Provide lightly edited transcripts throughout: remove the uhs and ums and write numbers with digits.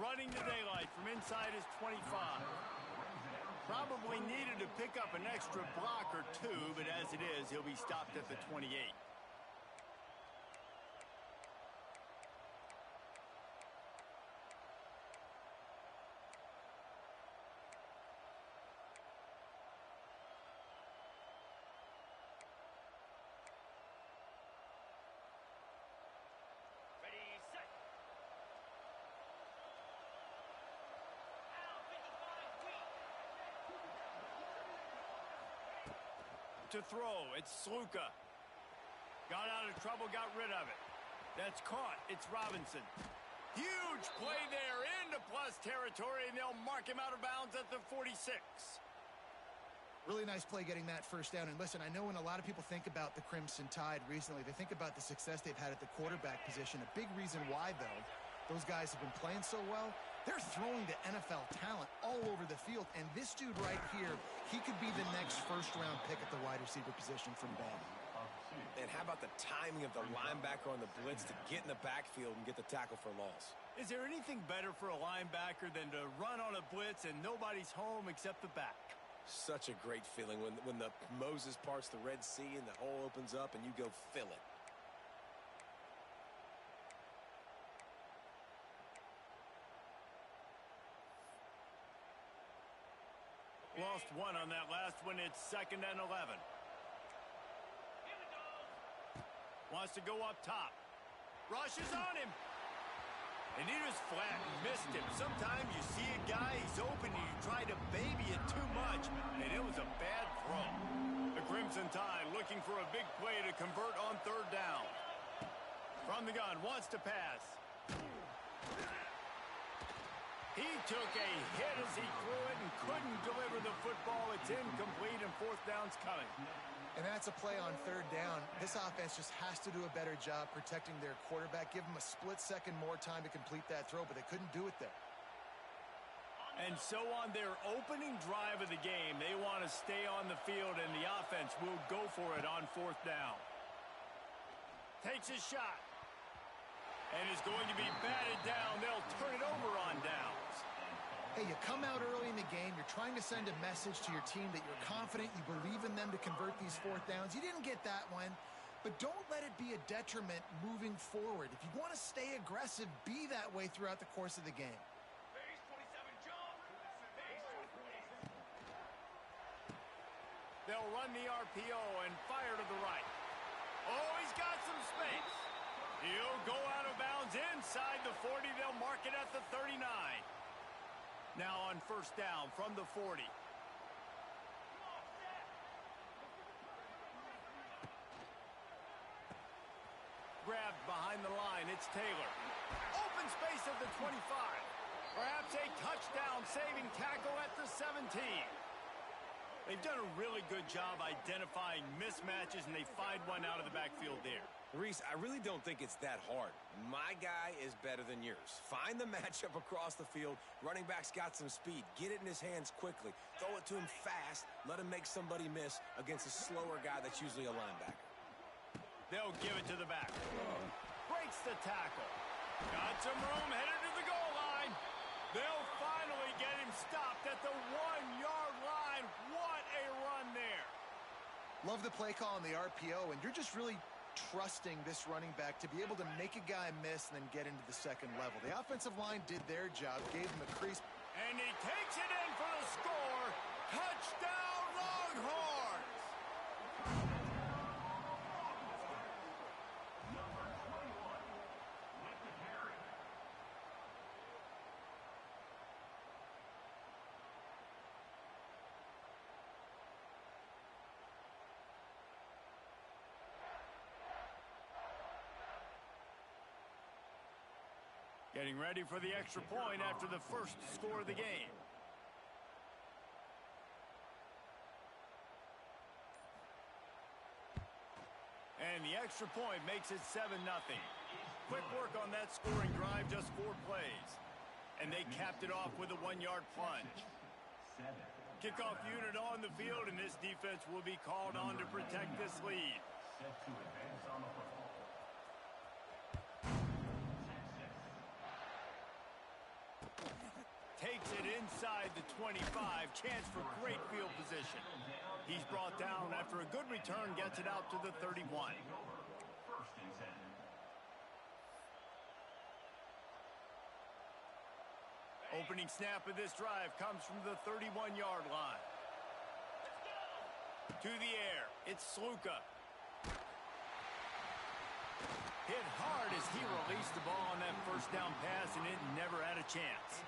running the daylight from inside his 25. Probably needed to pick up an extra block or two, but as it is, he'll be stopped at the 28. To throw, it's Sluka. Got out of trouble, got rid of it. That's caught, it's Robinson. Huge play there into plus territory, and they'll mark him out of bounds at the 46. Really nice play getting that first down. And listen, I know when a lot of people think about the Crimson Tide recently, they think about the success they've had at the quarterback position. A big reason why, though, those guys have been playing so well, they're throwing to NFL talent all over the field. And this dude right here, he could be the next first-round pick at the wide receiver position from Bama. And how about the timing of the linebacker on the blitz to get in the backfield and get the tackle for loss? Is there anything better for a linebacker than to run on a blitz and nobody's home except the back? Such a great feeling when the Moses parts the Red Sea and the hole opens up and you go fill it. Lost one on that last one. It's 2nd and 11. Wants to go up top. Rushes on him. And he just flat missed him. Sometimes you see a guy, he's open, and you try to baby it too much, and it was a bad throw. The Crimson Tide looking for a big play to convert on 3rd down. From the gun, wants to pass. He took a hit as he threw it and couldn't deliver the football. It's incomplete, and 4th down's coming. And that's a play on 3rd down. This offense just has to do a better job protecting their quarterback. Give them a split second more time to complete that throw, but they couldn't do it there. And so on their opening drive of the game, they want to stay on the field, and the offense will go for it on 4th down. Takes his shot. And is going to be batted down. They'll turn it over on downs. Hey, you come out early in the game. You're trying to send a message to your team that you're confident, you believe in them to convert these 4th downs. You didn't get that one, but don't let it be a detriment moving forward. If you want to stay aggressive, be that way throughout the course of the game. They'll run the RPO and fire to the right. Oh, he's got some space. He'll go out of bounds inside the 40. They'll mark it at the 39. Now on 1st down from the 40. Grabbed behind the line. It's Taylor. Open space at the 25. Perhaps a touchdown-saving tackle at the 17. They've done a really good job identifying mismatches, and they find one out of the backfield there. Reese, I really don't think it's that hard. My guy is better than yours. Find the matchup across the field. Running back's got some speed. Get it in his hands quickly. Throw it to him fast. Let him make somebody miss against a slower guy that's usually a linebacker. They'll give it to the back. Breaks the tackle. Got some room, headed to the goal line. They'll finally get him stopped at the 1-yard line. What a run there. Love the play call on the RPO, and you're just really trusting this running back to be able to make a guy miss and then get into the 2nd level. The offensive line did their job, gave him a crease. And he takes it in for the score. Touchdown, Longhorns! Getting ready for the extra point after the first score of the game. And the extra point makes it 7-0. Quick work on that scoring drive, just 4 plays. And they capped it off with a 1-yard plunge. Kickoff unit on the field, and this defense will be called on to protect this lead. Set to advance on the football. takes it inside the 25. Chance for great field position. He's brought down after a good return, gets it out to the 31. Opening snap of this drive comes from the 31-yard line. To the air, it's Sluka. Hit hard as he released the ball on that first down pass, and it never had a chance.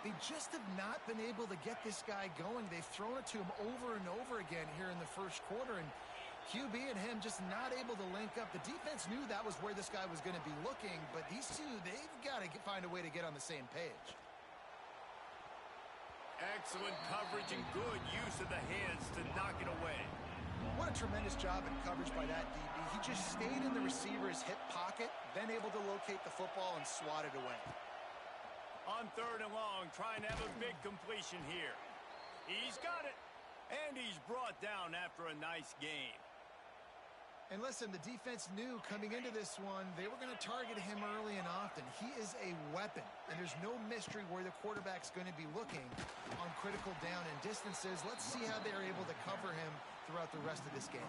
They just have not been able to get this guy going. They've thrown it to him over and over again here in the first quarter, and QB and him just not able to link up. The defense knew that was where this guy was going to be looking, but these two, they've got to find a way to get on the same page. Excellent coverage and good use of the hands to knock it away. What a tremendous job in coverage by that DB. He just stayed in the receiver's hip pocket, then able to locate the football and swat it away. On 3rd and long, trying to have a big completion here. He's got it, and he's brought down after a nice game. And listen, the defense knew coming into this one, they were going to target him early and often. He is a weapon, and there's no mystery where the quarterback's going to be looking on critical down and distances. Let's see how they're able to cover him throughout the rest of this game.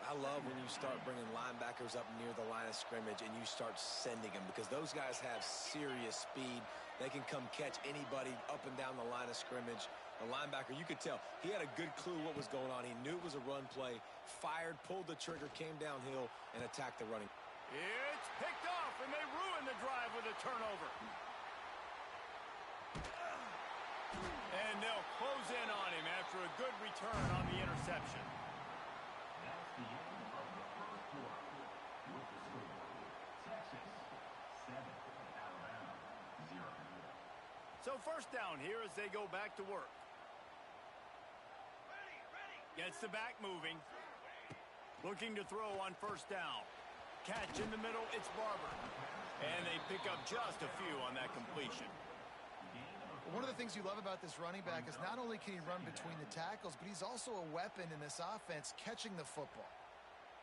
I love when you start bringing linebackers up near the line of scrimmage and you start sending them, because those guys have serious speed. They can come catch anybody up and down the line of scrimmage. The linebacker, you could tell, he had a good clue what was going on. He knew it was a run play, fired, pulled the trigger, came downhill, and attacked the running. It's picked off, and they ruin the drive with a turnover. And they'll close in on him after a good return on the interception. So first down here as they go back to work. Gets the back moving. Looking to throw on first down. Catch in the middle, it's Barber. And they pick up just a few on that completion. One of the things you love about this running back is not only can he run between the tackles, but he's also a weapon in this offense catching the football.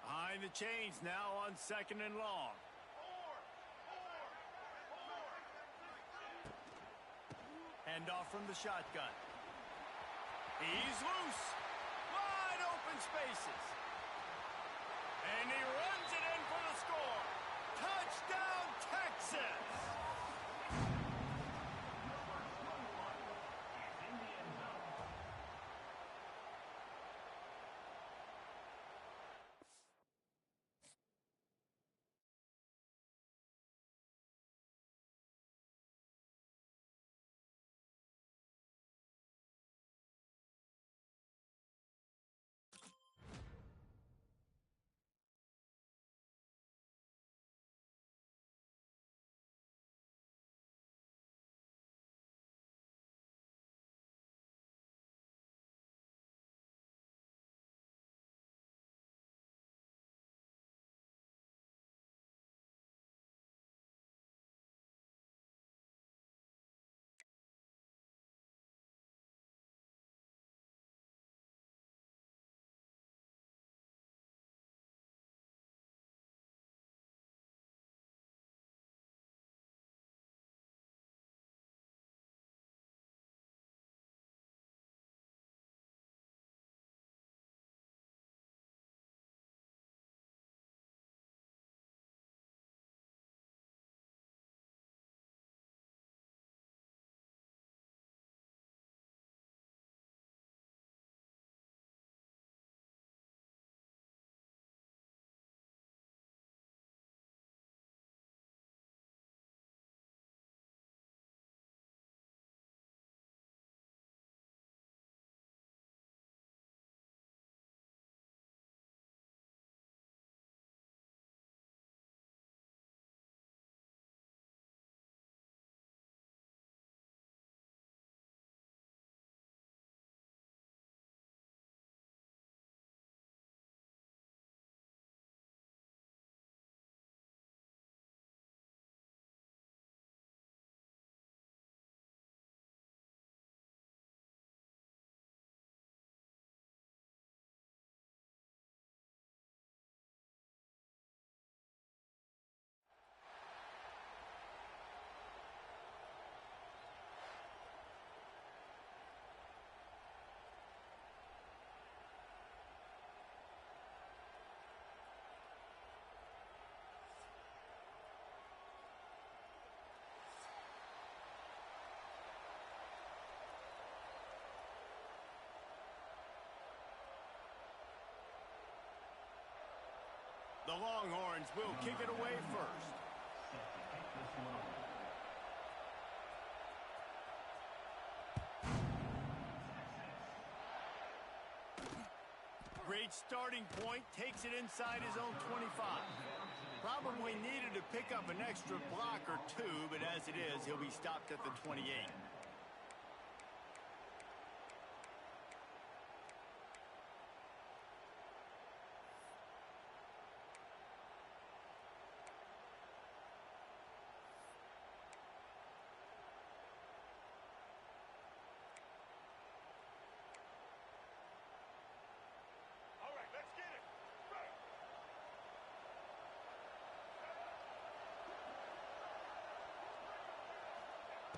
Behind the chains now on 2nd and long. Handoff from the shotgun. He's loose. Wide open spaces. And he runs it in for the score. Touchdown, Texas! The Longhorns will kick it away first. Great starting point, takes it inside his own 25. Probably needed to pick up an extra block or two, but as it is, he'll be stopped at the 28.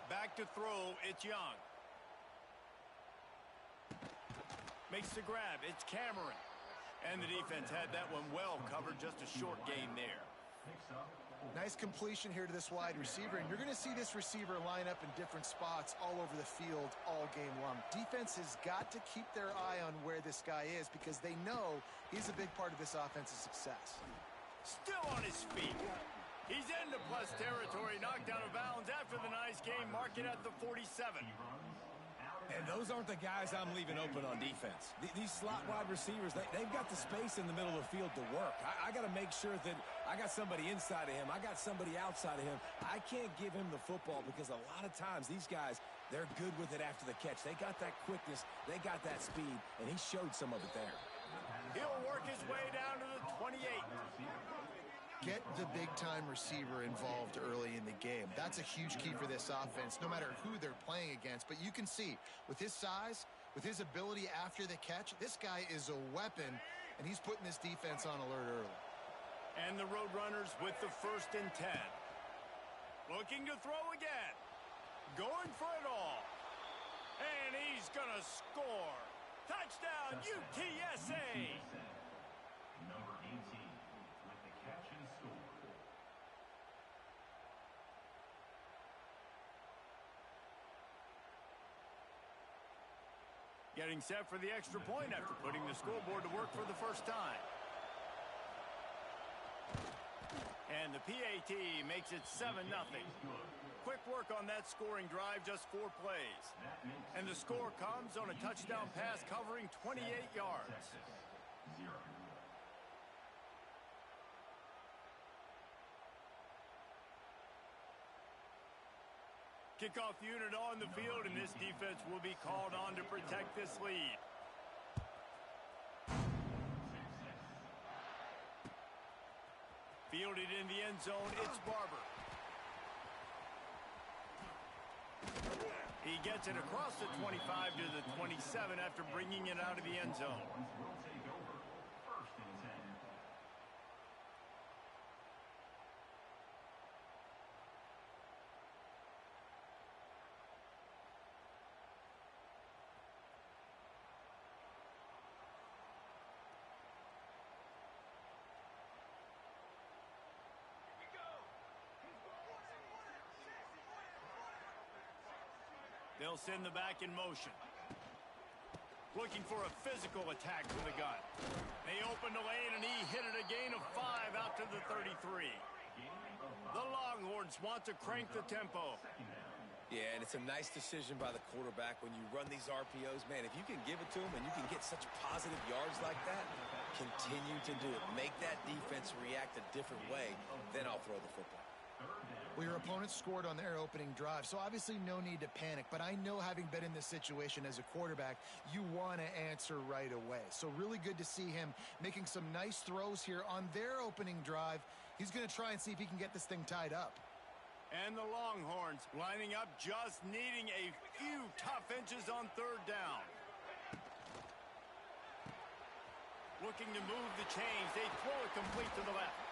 Back to throw, it's Young. Makes the grab, it's Cameron. And the defense had that one well covered, just a short gain there. Nice completion here to this wide receiver, and you're going to see this receiver line up in different spots all over the field all game long. Defense has got to keep their eye on where this guy is because they know he's a big part of this offense's success. Still on his feet. He's into plus territory, knocked out of bounds after the nice game, mark it at the 47. And those aren't the guys I'm leaving open on defense. These slot wide receivers, they've got the space in the middle of the field to work. I got to make sure that I got somebody inside of him. I got somebody outside of him. I can't give him the football because a lot of times these guys, they're good with it after the catch. They got that quickness. They got that speed, and he showed some of it there. He'll work his way down to the 28. Get the big-time receiver involved early in the game. That's a huge key for this offense, no matter who they're playing against. But you can see, with his size, with his ability after the catch, this guy is a weapon, and he's putting this defense on alert early. And the Roadrunners with the 1st and 10. Looking to throw again. Going for it all. And he's going to score. Touchdown, UTSA! Number 18 with the catch and score. Getting set for the extra point after putting the scoreboard to work for the first time. And the PAT makes it 7-0. Quick work on that scoring drive, just 4 plays. And the score comes on a touchdown pass covering 28 yards. Kickoff unit on the field, and this defense will be called on to protect this lead. Fielded in the end zone, it's Barber. He gets it across the 25 to the 27 after bringing it out of the end zone. They'll send the back in motion. Looking for a physical attack from the gun. They opened the lane, and he hit it a gain of 5 out to the 33. The Longhorns want to crank the tempo. Yeah, and it's a nice decision by the quarterback when you run these RPOs. Man, if you can give it to him and you can get such positive yards like that, continue to do it. Make that defense react a different way, then I'll throw the football. Well, your opponent scored on their opening drive, so obviously no need to panic. But I know, having been in this situation as a quarterback, you want to answer right away. So really good to see him making some nice throws here on their opening drive. He's going to try and see if he can get this thing tied up. And the Longhorns lining up, just needing a few tough inches on 3rd down. Looking to move the chains. They throw it complete to the left.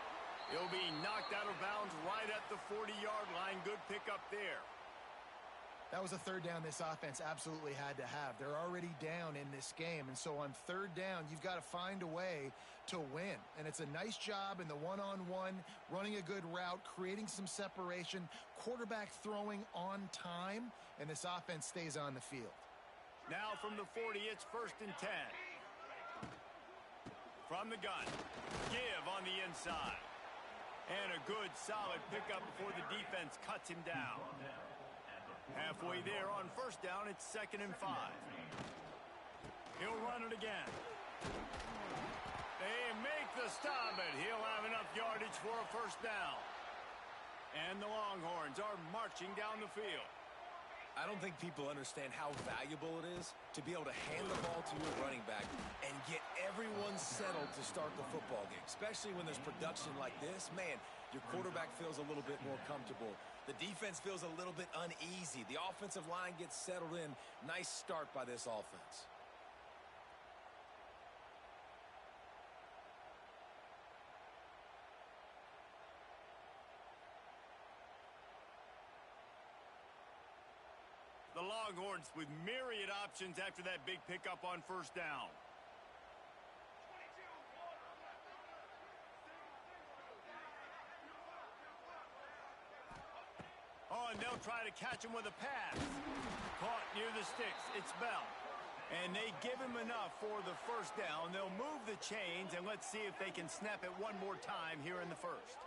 He'll be knocked out of bounds right at the 40-yard line. Good pickup there. That was a 3rd down this offense absolutely had to have. They're already down in this game, and so on 3rd down, you've got to find a way to win. And it's a nice job in the one-on-one, running a good route, creating some separation, quarterback throwing on time, and this offense stays on the field. Now from the 40, it's 1st and 10. From the gun. Give on the inside. And a good, solid pickup before the defense cuts him down. Halfway there on first down, it's 2nd and 5. He'll run it again. They make the stop, but he'll have enough yardage for a first down. And the Longhorns are marching down the field. I don't think people understand how valuable it is to be able to hand the ball to your running back and get everyone settled to start the football game, especially when there's production like this. Man, your quarterback feels a little bit more comfortable. The defense feels a little bit uneasy. The offensive line gets settled in. Nice start by this offense. The Longhorns with myriad options after that big pickup on first down. Oh, and they'll try to catch him with a pass. Caught near the sticks. It's Bell. And they give him enough for the first down. They'll move the chains, and let's see if they can snap it one more time here in the first.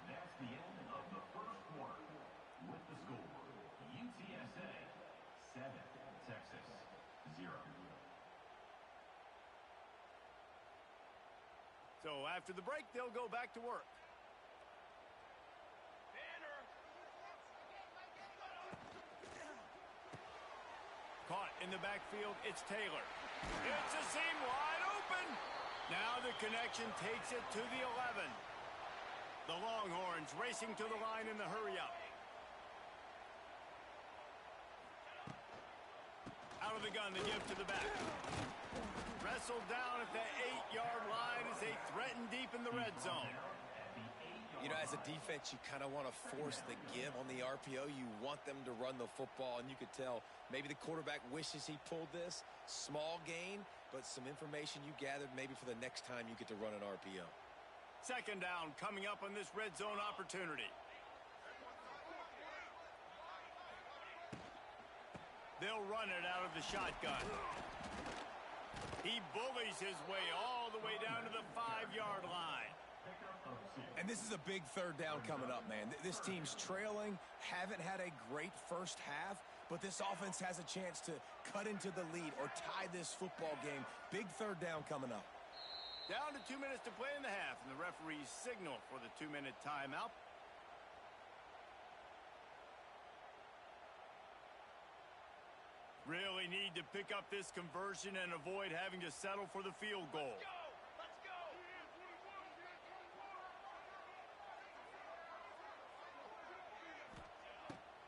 That's the end of the first quarter. With the score, UTSA 7, Texas 0. So after the break, they'll go back to work. Caught in the backfield, it's Taylor. It's a seam wide open. Now the connection takes it to the 11. The Longhorns racing to the line in the hurry-up. Out of the gun, they give to the back. Wrestled down at the 8-yard line as they threaten deep in the red zone. You know, as a defense, you kind of want to force the give on the RPO. You want them to run the football, and you could tell maybe the quarterback wishes he pulled this. Small gain, but some information you gathered maybe for the next time you get to run an RPO. 2nd down coming up on this red zone opportunity. They'll run it out of the shotgun. He bullies his way all the way down to the 5-yard line. And this is a big 3rd down coming up, man. This team's trailing, haven't had a great first half, but this offense has a chance to cut into the lead or tie this football game. Big 3rd down coming up. Down to 2 minutes to play in the half, and the referees signal for the 2-minute timeout. Really need to pick up this conversion and avoid having to settle for the field goal. Let's go!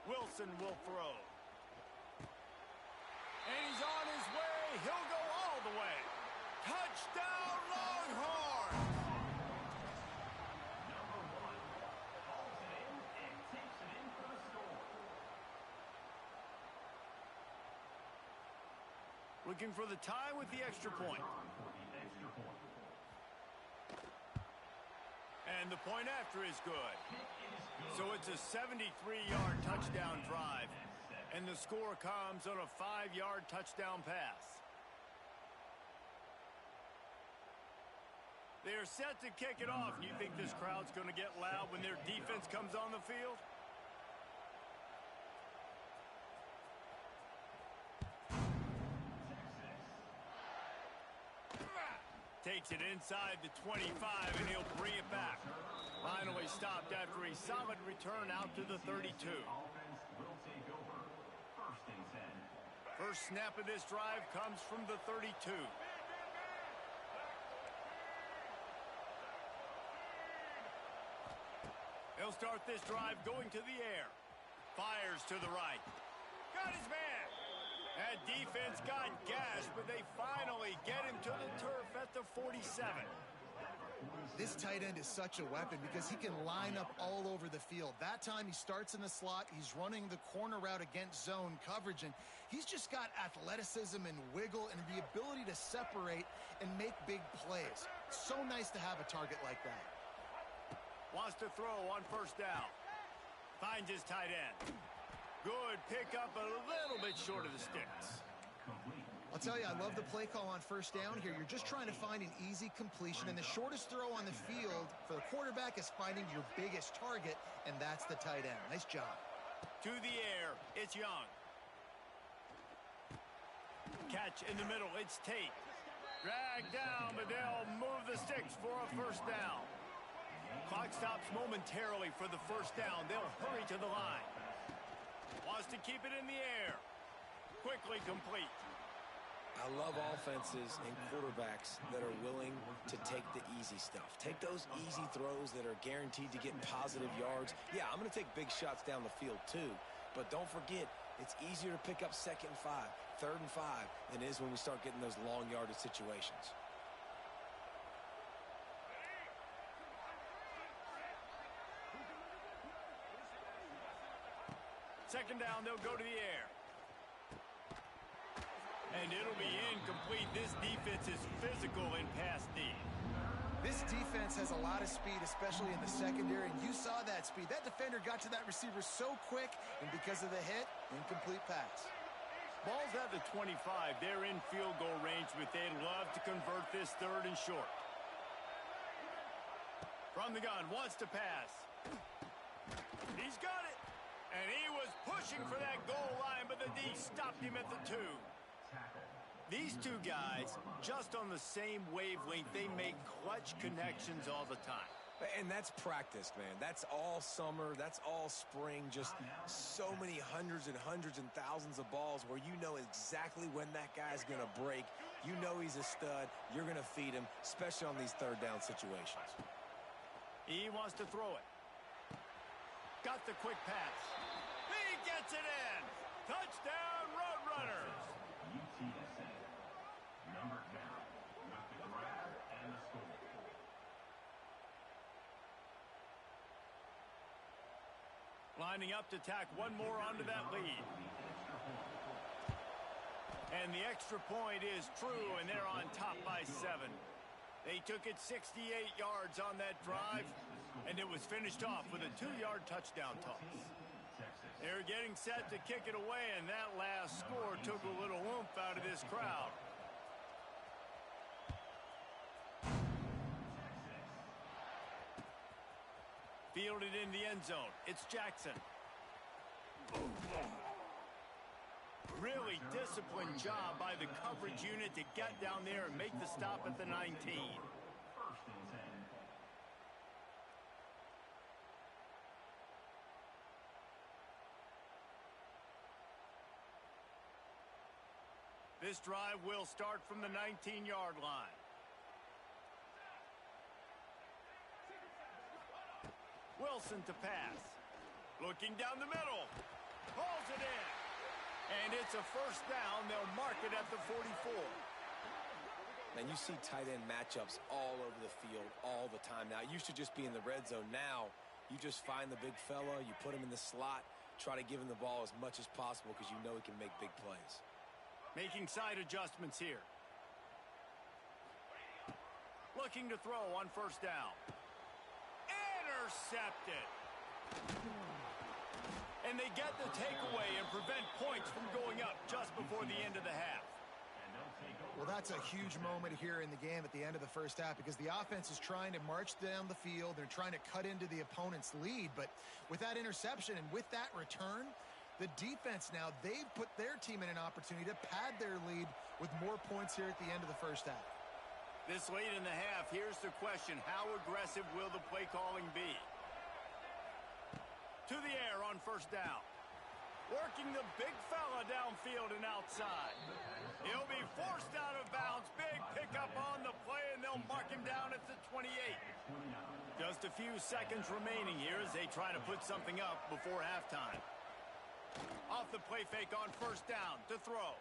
Wilson will throw. And he's on his way. He'll go all the way. Touchdown, Longhorns! Number 1 hauls it in and takes it in for the score. Looking for the tie with the extra point. For the extra point. And the point after is good. So it's a 73-yard touchdown drive. And the score comes on a 5-yard touchdown pass. They're set to kick it off. You think this crowd's going to get loud when their defense comes on the field? Takes it inside the 25, and he'll bring it back. Finally stopped after a solid return out to the 32. Offense will take over. 1st and 10. First snap of this drive comes from the 32. He'll start this drive going to the air. Fires to the right. Got his man. That defense got gashed, but they finally get him to the turf at the 47. This tight end is such a weapon because he can line up all over the field. That time he starts in the slot. He's running the corner route against zone coverage, and he's just got athleticism and wiggle and the ability to separate and make big plays. So nice to have a target like that. Wants to throw on first down. Finds his tight end. Good pickup, a little bit short of the sticks. I'll tell you, I love the play call on first down here. You're just trying to find an easy completion, and the shortest throw on the field for the quarterback is finding your biggest target, and that's the tight end. Nice job. To the air, it's Young. Catch in the middle, it's Tate. Dragged down, but they'll move the sticks for a first down. Clock stops momentarily for the first down. They'll hurry to the line. Wants to keep it in the air. Quickly complete. I love offenses and quarterbacks that are willing to take the easy stuff. Take those easy throws that are guaranteed to get positive yards. Yeah, I'm going to take big shots down the field too, but don't forget, it's easier to pick up 2nd and 5, 3rd and 5 than it is when we start getting those long yardage situations. Second down, they'll go to the air. And it'll be incomplete. This defense is physical in pass D. This defense has a lot of speed, especially in the secondary, and you saw that speed. That defender got to that receiver so quick, and because of the hit, incomplete pass. Ball's at the 25. They're in field goal range, but they'd love to convert this 3rd and short. From the gun, wants to pass. He's got it. And he was pushing for that goal line, but the D stopped him at the 2. These two guys, just on the same wavelength, they make clutch connections all the time. And that's practice, man. That's all summer. That's all spring. Just so many hundreds and thousands of balls where you know exactly when that guy's going to break. You know he's a stud. You're going to feed him, especially on these 3rd down situations. He wants to throw it. Got the quick pass. He gets it in. Touchdown, Roadrunners. UTSA. Number 10 with the grab and the score. Lining up to tack one more onto that lead. And the extra point is true, and they're on top by 7. They took it 68 yards on that drive, and it was finished off with a 2-yard touchdown toss. They're getting set to kick it away, and that last score took a little oomph out of this crowd. Fielded in the end zone. It's Jackson. Really disciplined job by the coverage unit to get down there and make the stop at the 19. This drive will start from the 19-yard line. Wilson to pass. Looking down the middle. Pulls it in. And it's a first down. They'll mark it at the 44. And you see tight end matchups all over the field all the time. Now, it used to just be in the red zone. Now, you just find the big fella, you put him in the slot, try to give him the ball as much as possible because you know he can make big plays. Making side adjustments here. Looking to throw on first down. Intercepted. And they get the takeaway and prevent points from going up just before the end of the half. Well, that's a huge moment here in the game at the end of the first half because the offense is trying to march down the field. They're trying to cut into the opponent's lead. But with that interception and with that return, the defense now, they've put their team in an opportunity to pad their lead with more points here at the end of the first half. This late in the half, here's the question. How aggressive will the play calling be? To the air on first down. Working the big fella downfield and outside. He'll be forced out of bounds. Big pickup on the play, and they'll mark him down at the 28. Just a few seconds remaining here as they try to put something up before halftime. Off the play fake on first down to throw.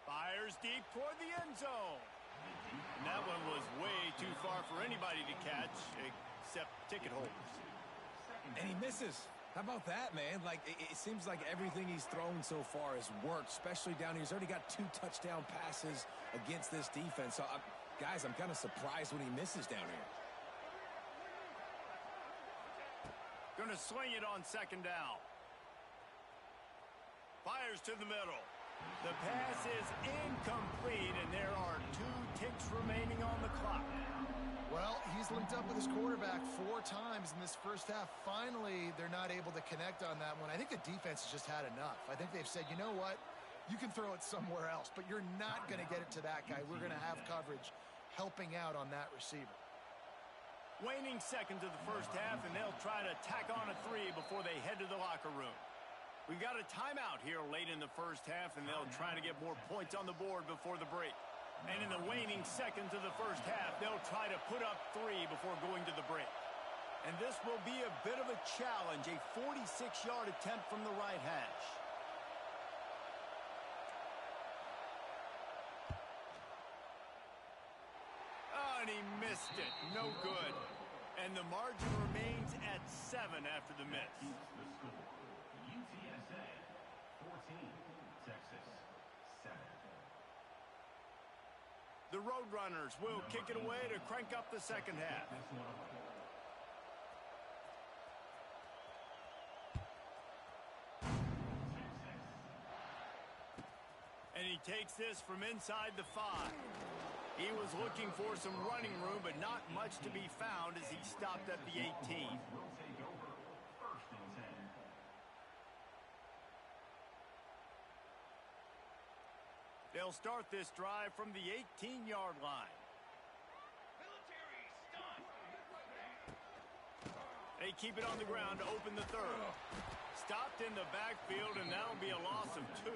Fires deep toward the end zone. And that one was way too far for anybody to catch except ticket holders. And he misses. How about that, man? Like, it seems like everything he's thrown so far has worked, especially down here. He's already got 2 touchdown passes against this defense. So, guys, I'm kind of surprised when he misses down here. Going to sling it on second down. Fires to the middle. The pass is incomplete, and there are 2 ticks remaining on the clock. Well, he's linked up with his quarterback 4 times in this first half. Finally, they're not able to connect on that one. I think the defense has just had enough. I think they've said, you know what? You can throw it somewhere else, but you're not going to get it to that guy. We're going to have coverage helping out on that receiver. Waning seconds of the first half, and they'll try to tack on a 3 before they head to the locker room. We got a timeout here late in the first half, and they'll try to get more points on the board before the break. And in the waning seconds of the first half, they'll try to put up 3 before going to the break. And this will be a bit of a challenge, a 46-yard attempt from the right hash. Oh, and he missed it. No good. And the margin remains at 7 after the miss. The score, UTSA 14, Texas 7. The Roadrunners will kick it away to crank up the second half. And he takes this from inside the 5. He was looking for some running room, but not much to be found as he stopped at the 18. Will take over, 1st and 10. They'll start this drive from the 18-yard line. They keep it on the ground to open the 3rd. Stopped in the backfield, and that'll be a loss of 2.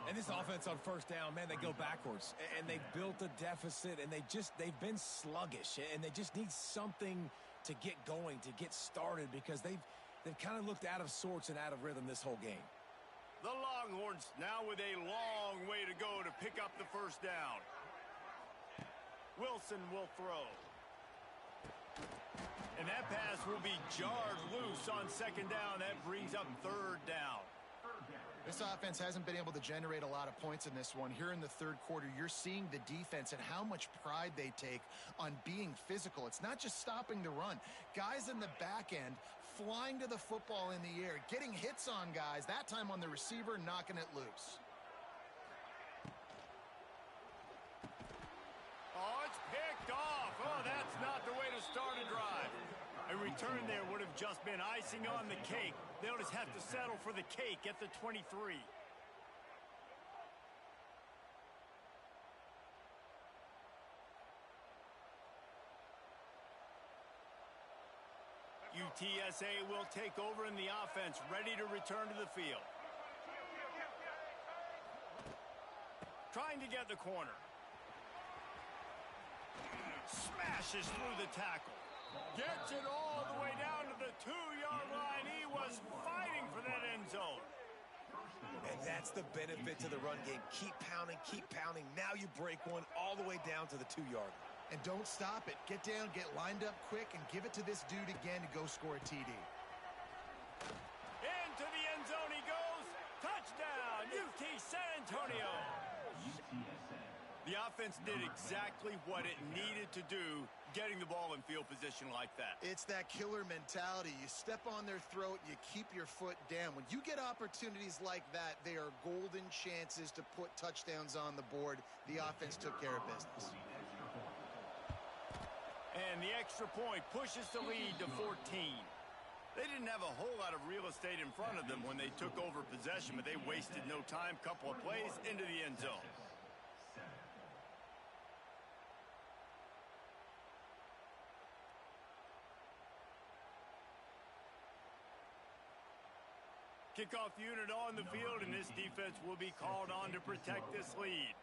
And this offense on first down, man, they go backwards. And they've built a deficit, and they've been sluggish. And they just need something to get going, to get started, because they've kind of looked out of sorts and out of rhythm this whole game. The Longhorns now with a long way to go to pick up the first down. Wilson will throw. And that pass will be jarred loose on second down. That brings up 3rd down. This offense hasn't been able to generate a lot of points in this one. Here in the 3rd quarter, you're seeing the defense and how much pride they take on being physical. It's not just stopping the run. Guys in the back end flying to the football in the air, getting hits on guys, that time on the receiver, knocking it loose. Oh, it's picked off. Oh, that's not the way to start a drive. A return there would have just been icing on the cake. They'll just have to settle for the cake at the 23. UTSA will take over in the offense, ready to return to the field. Trying to get the corner. Smashes through the tackle. Gets it all the way down to the 2-yard line. He was fighting for that end zone. And that's the benefit to the run game. Keep pounding. Now you break one all the way down to the 2-yard line. And don't stop it. Get down, get lined up quick, and give it to this dude again to go score a TD. Into the end zone he goes. Touchdown, UT San Antonio. The offense did exactly what it needed to do, getting the ball in field position like that. It's that killer mentality. You step on their throat, you keep your foot down. When you get opportunities like that, they are golden chances to put touchdowns on the board. The offense took care of business. And the extra point pushes the lead to 14. They didn't have a whole lot of real estate in front of them when they took over possession, but they wasted no time. Couple of plays into the end zone. Kickoff unit on the field, and this defense will be called on to protect this lead.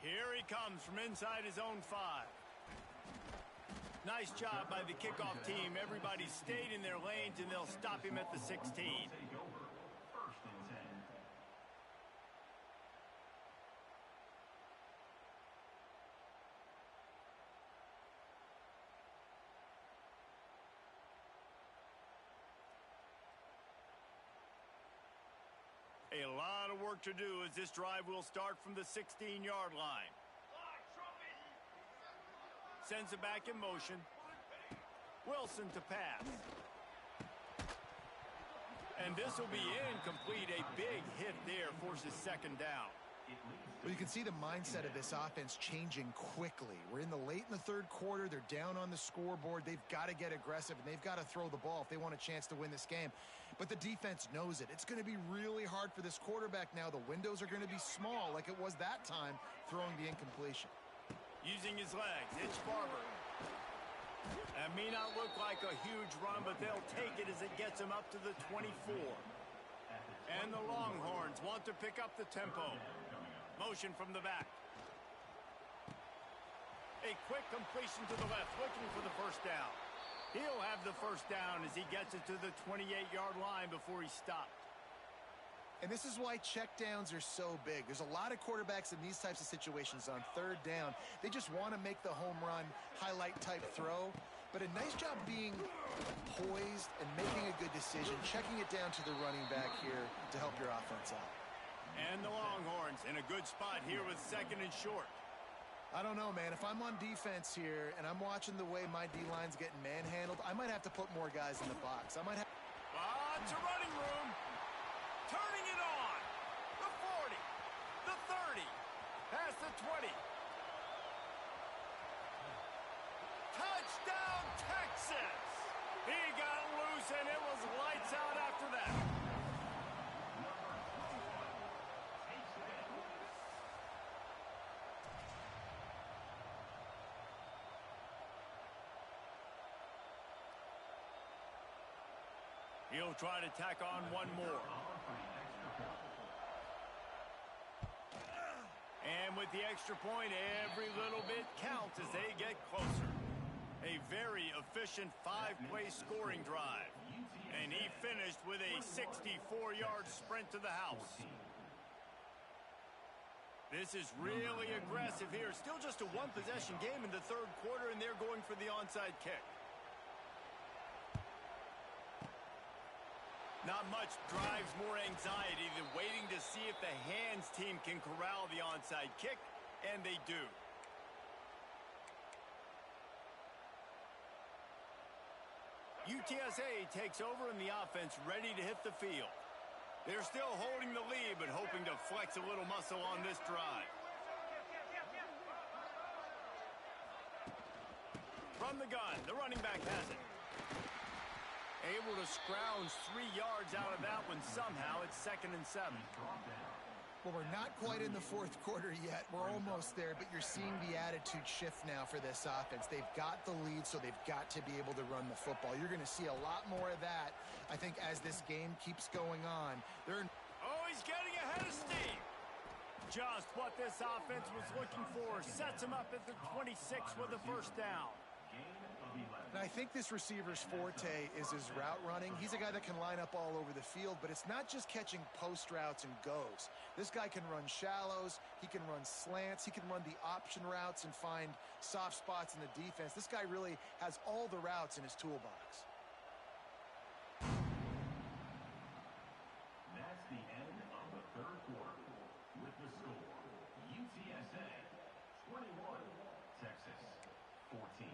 Here he comes from inside his own 5. Nice job by the kickoff team. Everybody stayed in their lanes, and they'll stop him at the 16. lot of work to do as this drive will start from the 16-yard line. Sends it back in motion. Wilson to pass. And this will be incomplete. A big hit there forces second down. Well, you can see the mindset of this offense changing quickly. We're late in the third quarter. They're down on the scoreboard. They've got to get aggressive, and they've got to throw the ball if they want a chance to win this game. But the defense knows it. It's going to be really hard for this quarterback now. The windows are going to be small like it was that time throwing the incompletion. Using his legs, it's Barber. That may not look like a huge run, but they'll take it as it gets them up to the 24. And the Longhorns want to pick up the tempo. Motion from the back. A quick completion to the left, looking for the first down. He'll have the first down as he gets it to the 28-yard line before he stopped. And this is why checkdowns are so big. There's a lot of quarterbacks in these types of situations on third down. They just want to make the home run, highlight-type throw. But a nice job being poised and making a good decision, checking it down to the running back here to help your offense out. And the Longhorns in a good spot here with second and short. I don't know, man. If I'm on defense here and I'm watching the way my D-line's getting manhandled, I might have to put more guys in the box. I might have... Lots of running room. Turning it on. The 40. The 30. Past the 20. Touchdown, Texas! He got loose, and it was lights out after that. He'll try to tack on one more. And with the extra point, every little bit counts as they get closer. A very efficient five-play scoring drive. And he finished with a 64-yard sprint to the house. This is really aggressive here. Still just a one-possession game in the third quarter, and they're going for the onside kick. Not much drives more anxiety than waiting to see if the hands team can corral the onside kick, and they do. UTSA takes over in the offense, ready to hit the field. They're still holding the lead, but hoping to flex a little muscle on this drive. From the gun, the running back has it. Able to scrounge 3 yards out of that one somehow. It's 2nd and 7. Well, we're not quite in the fourth quarter yet. We're almost there, but you're seeing the attitude shift now for this offense. They've got the lead, so they've got to be able to run the football. You're going to see a lot more of that, I think, as this game keeps going on. Oh, he's getting ahead of steam. Just what this offense was looking for. Sets him up at the 26 with the first down. And I think this receiver's forte is his route running. He's a guy that can line up all over the field, but it's not just catching post routes and goes. This guy can run shallows, he can run slants, he can run the option routes and find soft spots in the defense. This guy really has all the routes in his toolbox. That's the end of the third quarter. With the score, UTSA 21, Texas 14.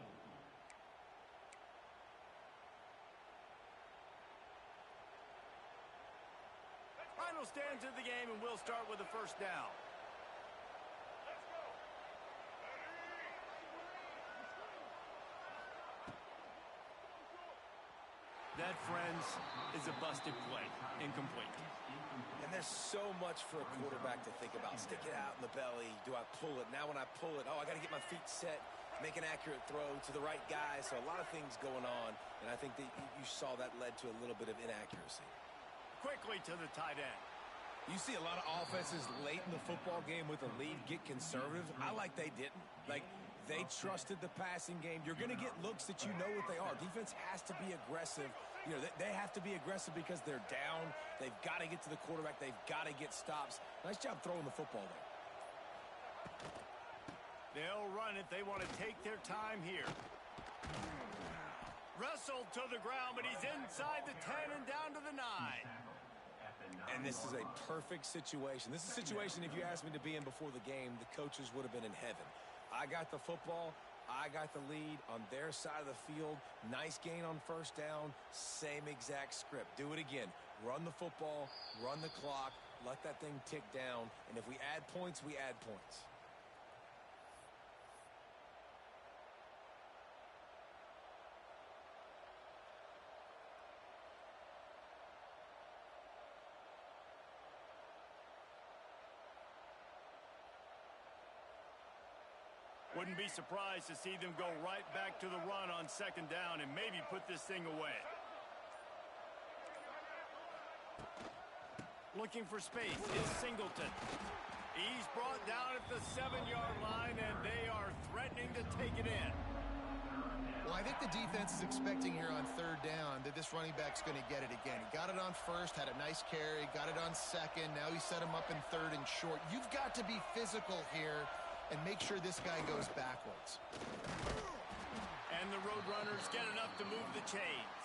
Final stands of the game, and we'll start with the first down. That, friends, is a busted play. Incomplete. And there's so much for a quarterback to think about. Stick it out in the belly. Do I pull it? Now when I pull it, oh, I got to get my feet set, make an accurate throw to the right guy. So a lot of things going on, and I think that you saw that led to a little bit of inaccuracy. Quickly to the tight end. You see a lot of offenses late in the football game with a lead get conservative. I like they didn't. Like, they trusted the passing game. You're going to get looks that you know what they are. Defense has to be aggressive. You know, they have to be aggressive because they're down. They've got to get to the quarterback. They've got to get stops. Nice job throwing the football there. They'll run it. They want to take their time here. Wrestled to the ground, but he's inside the 10 and down to the 9. At the 9. And this is a perfect situation. This is a situation, if you asked me to be in before the game, the coaches would have been in heaven. I got the football. I got the lead on their side of the field. Nice gain on first down. Same exact script. Do it again. Run the football, run the clock, let that thing tick down. And if we add points, we add points. Wouldn't be surprised to see them go right back to the run on second down and maybe put this thing away. Looking for space is Singleton. He's brought down at the 7-yard line, and they are threatening to take it in. Well, I think the defense is expecting here on third down that this running back's going to get it again. He got it on first, had a nice carry, got it on second. Now he set him up in third and short. You've got to be physical here and make sure this guy goes backwards. And the Roadrunners get enough to move the chains.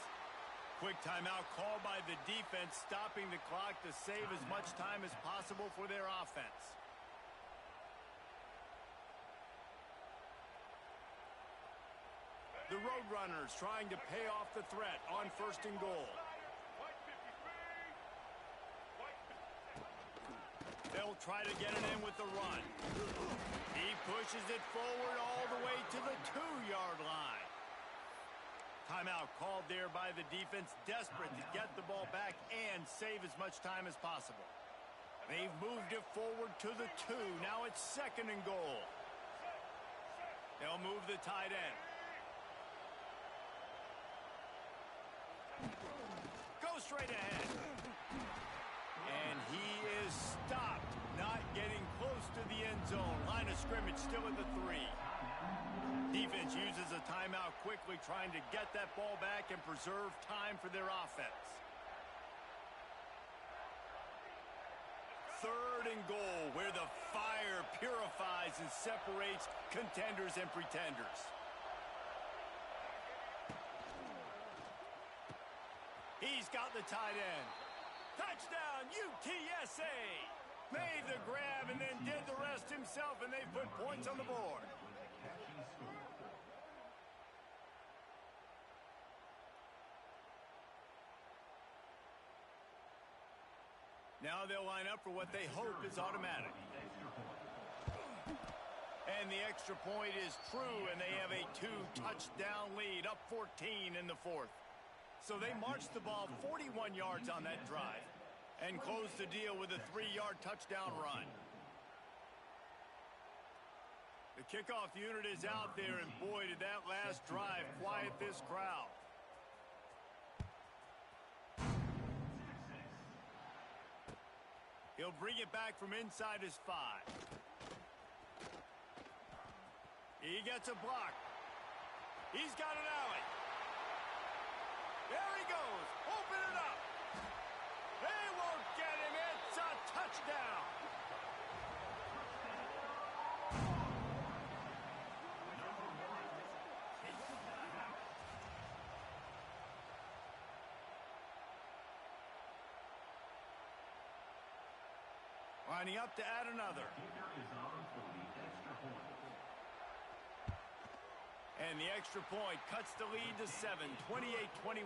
Quick timeout called by the defense, stopping the clock to save as much time as possible for their offense. The Roadrunners trying to pay off the threat on first and goal. They'll try to get it in with the run. He pushes it forward all the way to the 2-yard line. Timeout called there by the defense, desperate to get the ball back and save as much time as possible. They've moved it forward to the 2. Now it's second and goal. They'll move the tight end. Go straight ahead. And he is stopped, not getting close to the end zone. Line of scrimmage still at the 3. Defense uses a timeout quickly, trying to get that ball back and preserve time for their offense. Third and goal, where the fire purifies and separates contenders and pretenders. He's got the tight end. Touchdown, UTSA! Made the grab and then did the rest himself, and they put points on the board. Now they'll line up for what they hope is automatic. And the extra point is true, and they have a 2-touchdown lead, up 14 in the 4th. So they marched the ball 41 yards on that drive and closed the deal with a 3-yard touchdown run. The kickoff unit is out there, and boy, did that last drive quiet this crowd. He'll bring it back from inside his 5. He gets a block. He's got an alley. There he goes. Open it up. They won't get him. It's a touchdown. Lining up to add another. And the extra point cuts the lead to 7, 28-21.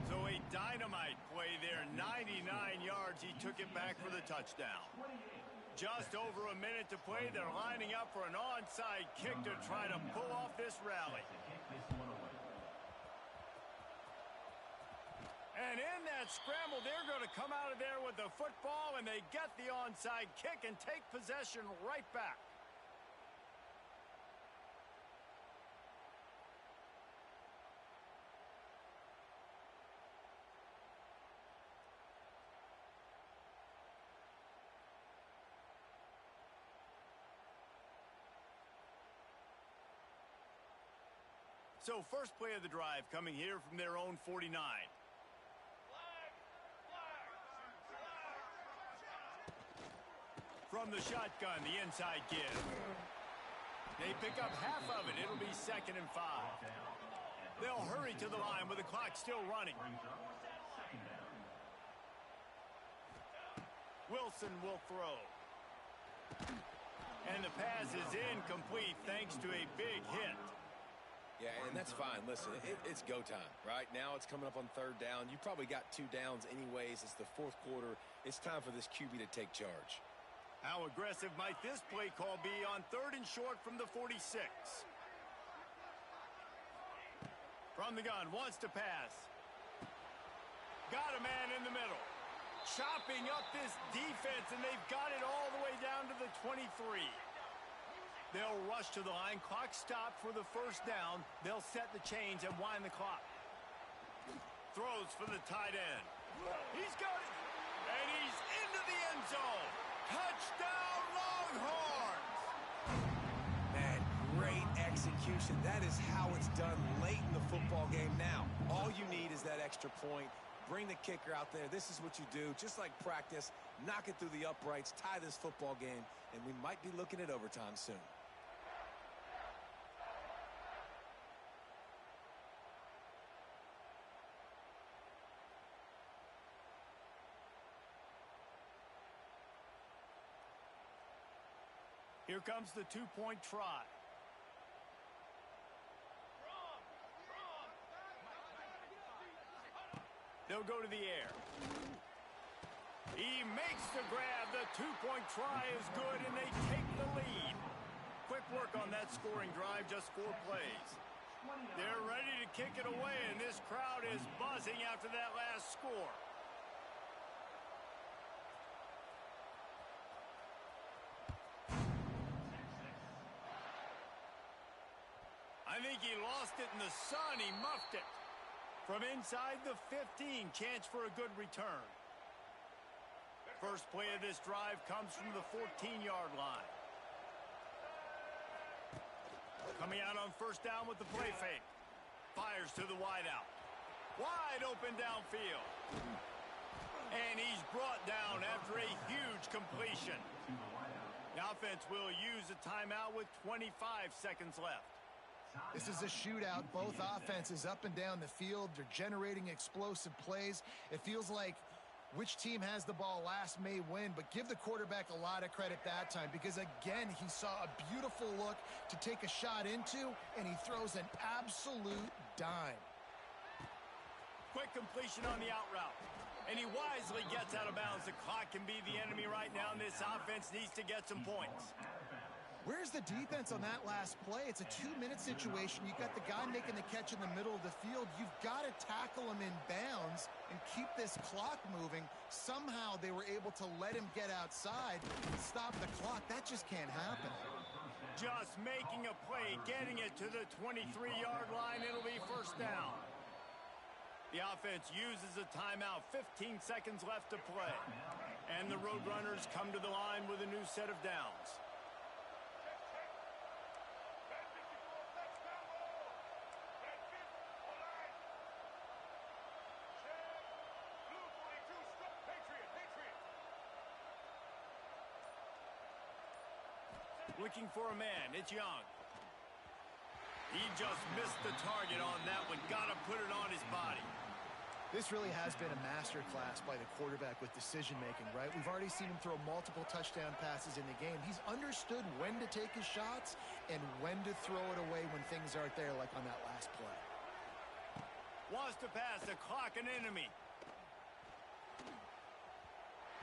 So a dynamite play there, 99 yards. He took it back for the touchdown. Just over a minute to play. They're lining up for an onside kick to try to pull off this rally. And in that scramble, they're going to come out of there with the football, and they get the onside kick and take possession right back. So first play of the drive coming here from their own 49. From the shotgun, the inside give. They pick up half of it. It'll be 2nd and 5. They'll hurry to the line with the clock still running. Wilson will throw. And the pass is incomplete thanks to a big hit. Yeah, and that's fine. Listen, it's go time, right? Now it's coming up on third down. You probably got 2 downs anyways. It's the fourth quarter. It's time for this QB to take charge. How aggressive might this play call be on 3rd and short from the 46? From the gun, wants to pass. Got a man in the middle. Chopping up this defense, and they've got it all the way down to the 23. They'll rush to the line. Clock stopped for the first down. They'll set the chains and wind the clock. Throws for the tight end. He's got it. And he's into the end zone. Touchdown, Longhorns! Man, great execution. That is how it's done late in the football game now. All you need is that extra point. Bring the kicker out there. This is what you do. Just like practice, knock it through the uprights, tie this football game, and we might be looking at overtime soon. Here comes the 2-point try. They'll go to the air. He makes the grab. The 2-point try is good, and they take the lead. Quick work on that scoring drive, just 4 plays. They're ready to kick it away, and this crowd is buzzing after that last score. I think he lost it in the sun. He muffed it. From inside the 15, chance for a good return. First play of this drive comes from the 14-yard line. Coming out on first down with the play fake. Fires to the wideout. Wide open downfield. And he's brought down after a huge completion. The offense will use a timeout with 25 seconds left. This is a shootout. Both offenses up and down the field. They're generating explosive plays. It feels like which team has the ball last may win, but give the quarterback a lot of credit that time because, again, he saw a beautiful look to take a shot into, and he throws an absolute dime. Quick completion on the out route. And he wisely gets out of bounds. The clock can be the enemy right now, and this offense needs to get some points. Where's the defense on that last play? It's a 2-minute situation. You got the guy making the catch in the middle of the field. You've got to tackle him in bounds and keep this clock moving. Somehow they were able to let him get outside and stop the clock. That just can't happen. Just making a play, getting it to the 23-yard line. It'll be first down. The offense uses a timeout. 15 seconds left to play. And the Roadrunners come to the line with a new set of downs. Looking for a man. It's Young. He just missed the target on that one. Got to put it on his body. This really has been a masterclass by the quarterback with decision-making, right? We've already seen him throw multiple touchdown passes in the game. He's understood when to take his shots and when to throw it away when things aren't there, like on that last play. Wants to pass the clock, an enemy.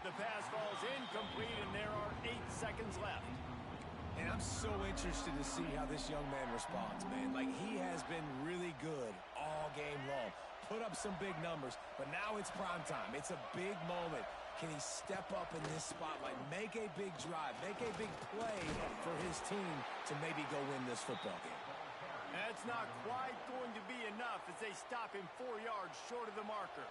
The pass falls incomplete, and there are 8 seconds left. And I'm so interested to see how this young man responds, man. Like, he has been really good all game long. Put up some big numbers, but now it's prime time. It's a big moment. Can he step up in this spotlight, make a big drive, make a big play for his team to maybe go win this football game? That's not quite going to be enough as they stop him 4 yards short of the marker.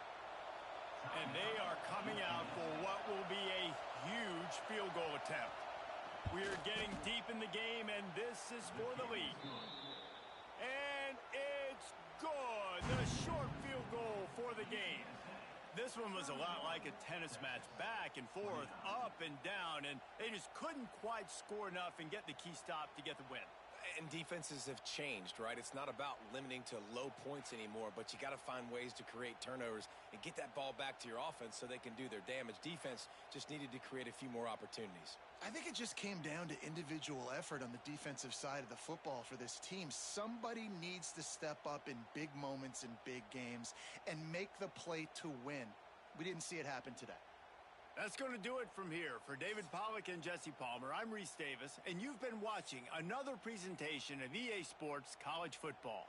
And they are coming out for what will be a huge field goal attempt. We are getting deep in the game, and this is for the lead. And it's good. The short field goal for the game. This one was a lot like a tennis match, back and forth, up and down, and they just couldn't quite score enough and get the key stop to get the win. And defenses have changed, right? It's not about limiting to low points anymore, but you got to find ways to create turnovers and get that ball back to your offense so they can do their damage. Defense just needed to create a few more opportunities. I think it just came down to individual effort on the defensive side of the football for this team. Somebody needs to step up in big moments in big games and make the play to win. We didn't see it happen today. That's going to do it from here. For David Pollack and Jesse Palmer, I'm Reese Davis, and you've been watching another presentation of EA Sports College Football.